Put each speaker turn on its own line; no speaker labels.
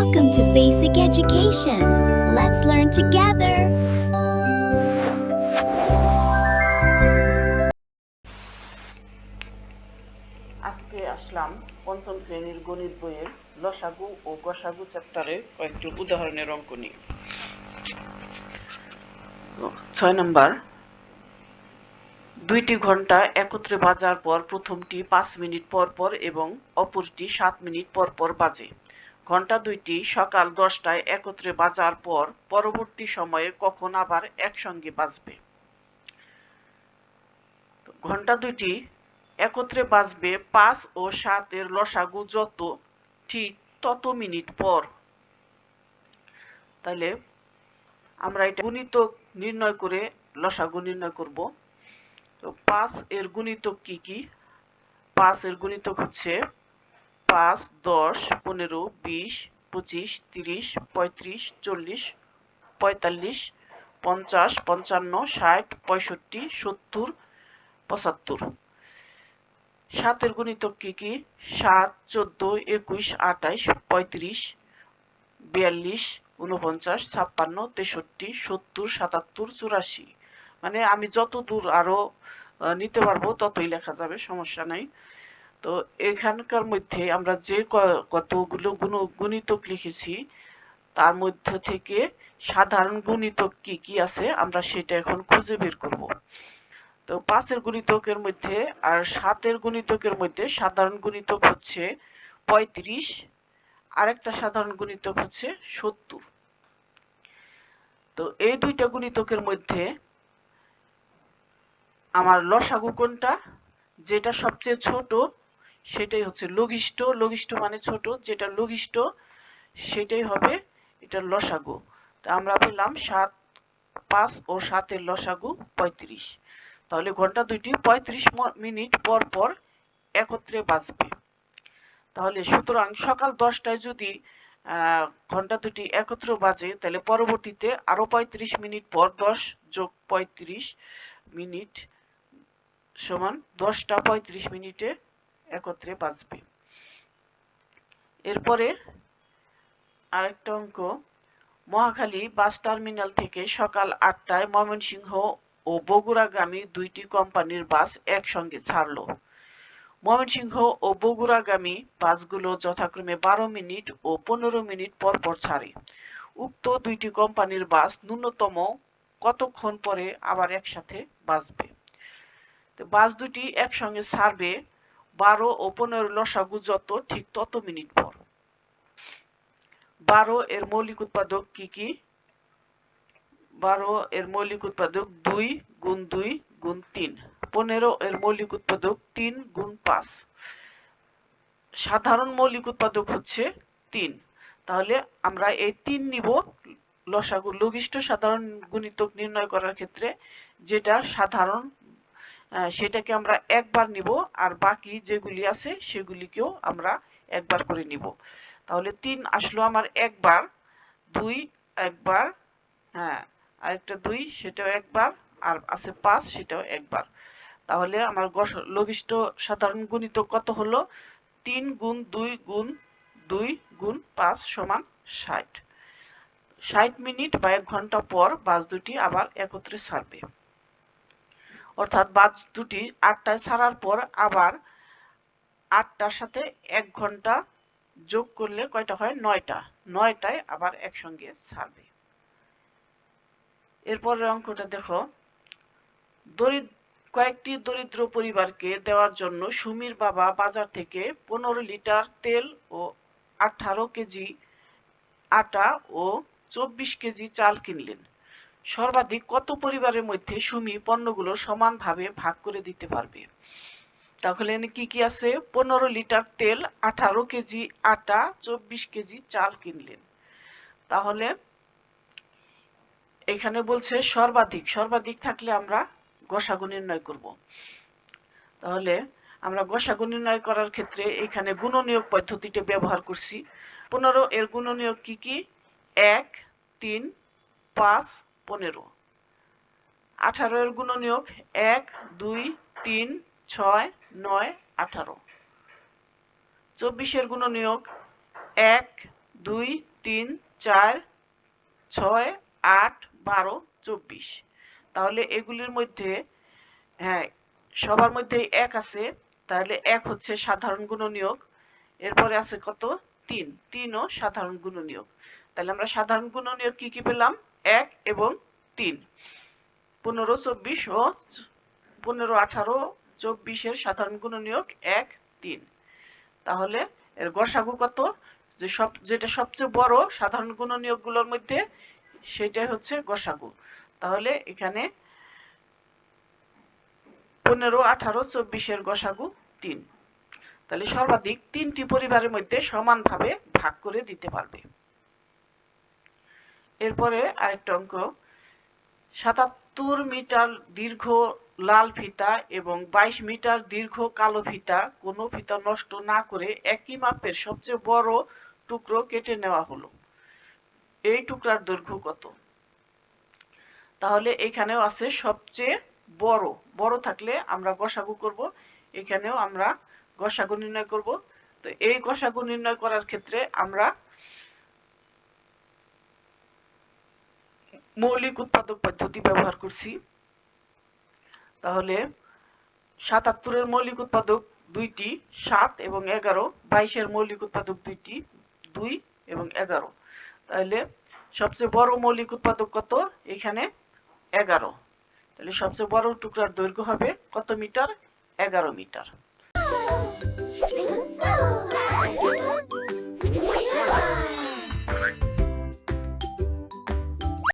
Welcome to Basic Education. Let's learn together.
আজকে আসলাম পঞ্চম শ্রেণীর গণিত বইয়ের লসাগু ও গসাগু চ্যাপ্টারে কয়েকটি উদাহরণের অঙ্ক নিয়ে। 6 নম্বর, দুইটি ঘন্টা একত্রে বাজার পর প্রথমটি 5 মিনিট পর পর এবং অপরটি 7 মিনিট পর পর বাজে। ঘন্টা দুইটি সকাল 10টায় একত্রে বাজার পর পরবর্তী সময়ে কখন আবার একসঙ্গে বাজবে? ঘন্টা দুইটি একত্রে বাজবে 5 ও 7 এর লসাগু যত, ঠিক তত মিনিট পর। তাহলে আমরা এটা গুণিতক নির্ণয় করে লসাগু নির্ণয় করব। তো 5 এর গুণিতক কি কি? 5 এর গুণিতক হচ্ছে 5, 10, 15, 20, 25, 30, 35, 40, 45, 50, 55, 60, 65, 70, 75। 7 এর গুণিতক কি কি? 7, 14, 21, 28, 35, 42, 49, 56, 63, 70, 77, 84। মানে আমি যত দূর আরো নিতে পারবো ততই লেখা যাবে, সমস্যা নাই। তো এখানকার মধ্যে আমরা যে কতগুলো গুণিতক লিখেছি তার মধ্যে থেকে সাধারণ গুণিতক কি কি আছে আমরা সেটা এখন খুঁজে বের করব। তো 5 এর গুণিতকের মধ্যে আর 7 এর গুণিতকের মধ্যে সাধারণ গুণিতক হচ্ছে 35, আরেকটা সাধারণ গুণিতক হচ্ছে 70। তো এই দুইটা গুণিতকের মধ্যে আমার লসাগু কোনটা? যেটা সবচেয়ে ছোট সেটাই হচ্ছে লঘিষ্ঠ। লঘিষ্ঠ মানে ছোট, যেটা লঘিষ্ঠ সেটাই হবে এটার লসাগু। তো আমরা পেলাম 5 ও 7 এর লসাগু 35। তাহলে ঘন্টা দুইটি 35 মিনিট পর পর একত্রে বাজবে। তাহলে সুতরাং সকাল 10টায় যদি ঘন্টা দুটি একত্রে বাজে তাহলে পরবর্তীতে আরো 35 মিনিট পর 10 যোগ 35 মিনিট সমান 10টা 35 মিনিটে একত্রে বাজবে। এরপরে আরেকটা অঙ্ক, মহাখালী বাস টার্মিনাল থেকে সকাল 8টায় ময়মনসিংহ ও বগুড়াগামী দুইটি কোম্পানির বাস একসঙ্গে ছাড়লো। ময়মনসিংহ ও বগুড়াগামী বাসগুলো যথাক্রমে 12 মিনিট ও 15 মিনিট পর পর ছাড়ে। উক্ত দুইটি কোম্পানির বাস ন্যূনতম কতক্ষণ পরে আবার একসাথে বাজবে? তো বাস দুটি একসঙ্গে ছাড়বে 12 ও 15 লসাগু যত, ঠিক তত মিনিট পর। 12 এর মৌলিক উৎপাদক কি কি? 12 এর মৌলিক উৎপাদক 2 গুণ 2 গুণ 3। 15 এর মৌলিক উৎপাদক 3 গুণ 5। সাধারণ মৌলিক উৎপাদক হচ্ছে 3। তাহলে আমরা এই 3 নিব লসাগু লঘিষ্ঠ সাধারণ গুণিতক নির্ণয় করার ক্ষেত্রে। যেটা সাধারণ সেটাকে আমরা একবার নিব, আর বাকি যেগুলি আছে সেগুলিকেও আমরা একবার করে নিব। তাহলে 3 আসলো আমার একবার, 2 একবার, হ্যাঁ আরেকটা 2 সেটাও একবার, আর আছে 5 সেটাও একবার। তাহলে আমার লঘিষ্ঠ সাধারণ গুণিতক কত হলো? 3 গুণ 2 গুণ 2 গুণ 5 সমান 60। 60 মিনিট বা 1 ঘন্টা পর বাস দুটি আবার একত্রে ছাড়বে। অর্থাৎ বাস দুটি 8টায় ছাড়ার পর আবার 8টার সাথে 1 ঘন্টা যোগ করলে কয়টা হয়? 9টা। 9টায় আবার একসঙ্গে ছাড়বে। এরপরের অঙ্কটা দেখো, কয়েকটি দরিদ্র পরিবারকে দেওয়ার জন্য সুমির বাবা বাজার থেকে 15 লিটার তেল ও 18 কেজি আটা ও 24 কেজি চাল কিনলেন। সর্বাধিক কত পরিবারের মধ্যে সুমি পণ্যগুলো সমানভাবে ভাগ করে দিতে পারবে? তাহলে কি কি আছে? 15 লিটার তেল, 18 কেজি আটা, 24 কেজি চাল কিনলেন। তাহলে এখানে বলছে সর্বাধিক। সর্বাধিক থাকলে আমরা গসাগু নির্ণয় করব। তাহলে আমরা গসাগু নির্ণয় করার ক্ষেত্রে এখানে গুণনীয়ক পদ্ধতিটা ব্যবহার করছি। 15 এর গুণনীয়ক কি কি? 1, 3, 5, 15। 18 এর গুণনীয়ক 1, 2, 3, 6, 9, 18। 24 এর গুণনীয়ক 1, 2 3 4 6 8 12 24। তাহলে এগুলির মধ্যে হ্যাঁ সবার মধ্যেই 1 আছে, তাহলে 1 হচ্ছে সাধারণ গুণনীয়ক। এরপরে আছে কত? 3, 3 ও সাধারণ গুণনীয়ক। তাহলে আমরা সাধারণ গুণনীয়ক কি কি পেলাম? 1 এবং 3। 15 24 ও 15 18 24 এর সাধারণ গুণনীয়ক 1 3। তাহলে এর গসাগু কত? যেটা সবচেয়ে বড় সাধারণ গুণনীয়কগুলোর মধ্যে সেটাই হচ্ছে গসাগু। তাহলে এখানে 15 18 24 এর গসাগু 3। তাহলে সর্বাধিক 3টি পরিবারের মধ্যে সমানভাবে ভাগ করে দিতে পারবে। এরপরে আরেকটা অঙ্ক, 77 মিটার দীর্ঘ লাল ফিতা এবং 22 মিটার দীর্ঘ কালো ফিতা কোনো ফিতা নষ্ট না করে একই মাপের সবচেয়ে বড় টুকরো কেটে নেওয়া হলো। এই টুকরার দৈর্ঘ্য কত? তাহলে এখানেও আছে সবচেয়ে বড়। বড় থাকলে আমরা গসাগু করব, এখানেও আমরা গসাগু নির্ণয় করব। তো এই গসাগু নির্ণয় করার ক্ষেত্রে আমরা মৌলিক উৎপাদক পদ্ধতি ব্যবহার করছি। তাহলে 77 এর মৌলিক উৎপাদক দুইটি 7 এবং 11, 22 এর মৌলিক উৎপাদক দুইটি 2 এবং 11। তাহলে সবচেয়ে বড় মৌলিক উৎপাদক কত? এখানে 11। তাহলে সবচেয়ে বড় টুকরার দৈর্ঘ্য হবে কত মিটার? 11 মিটার।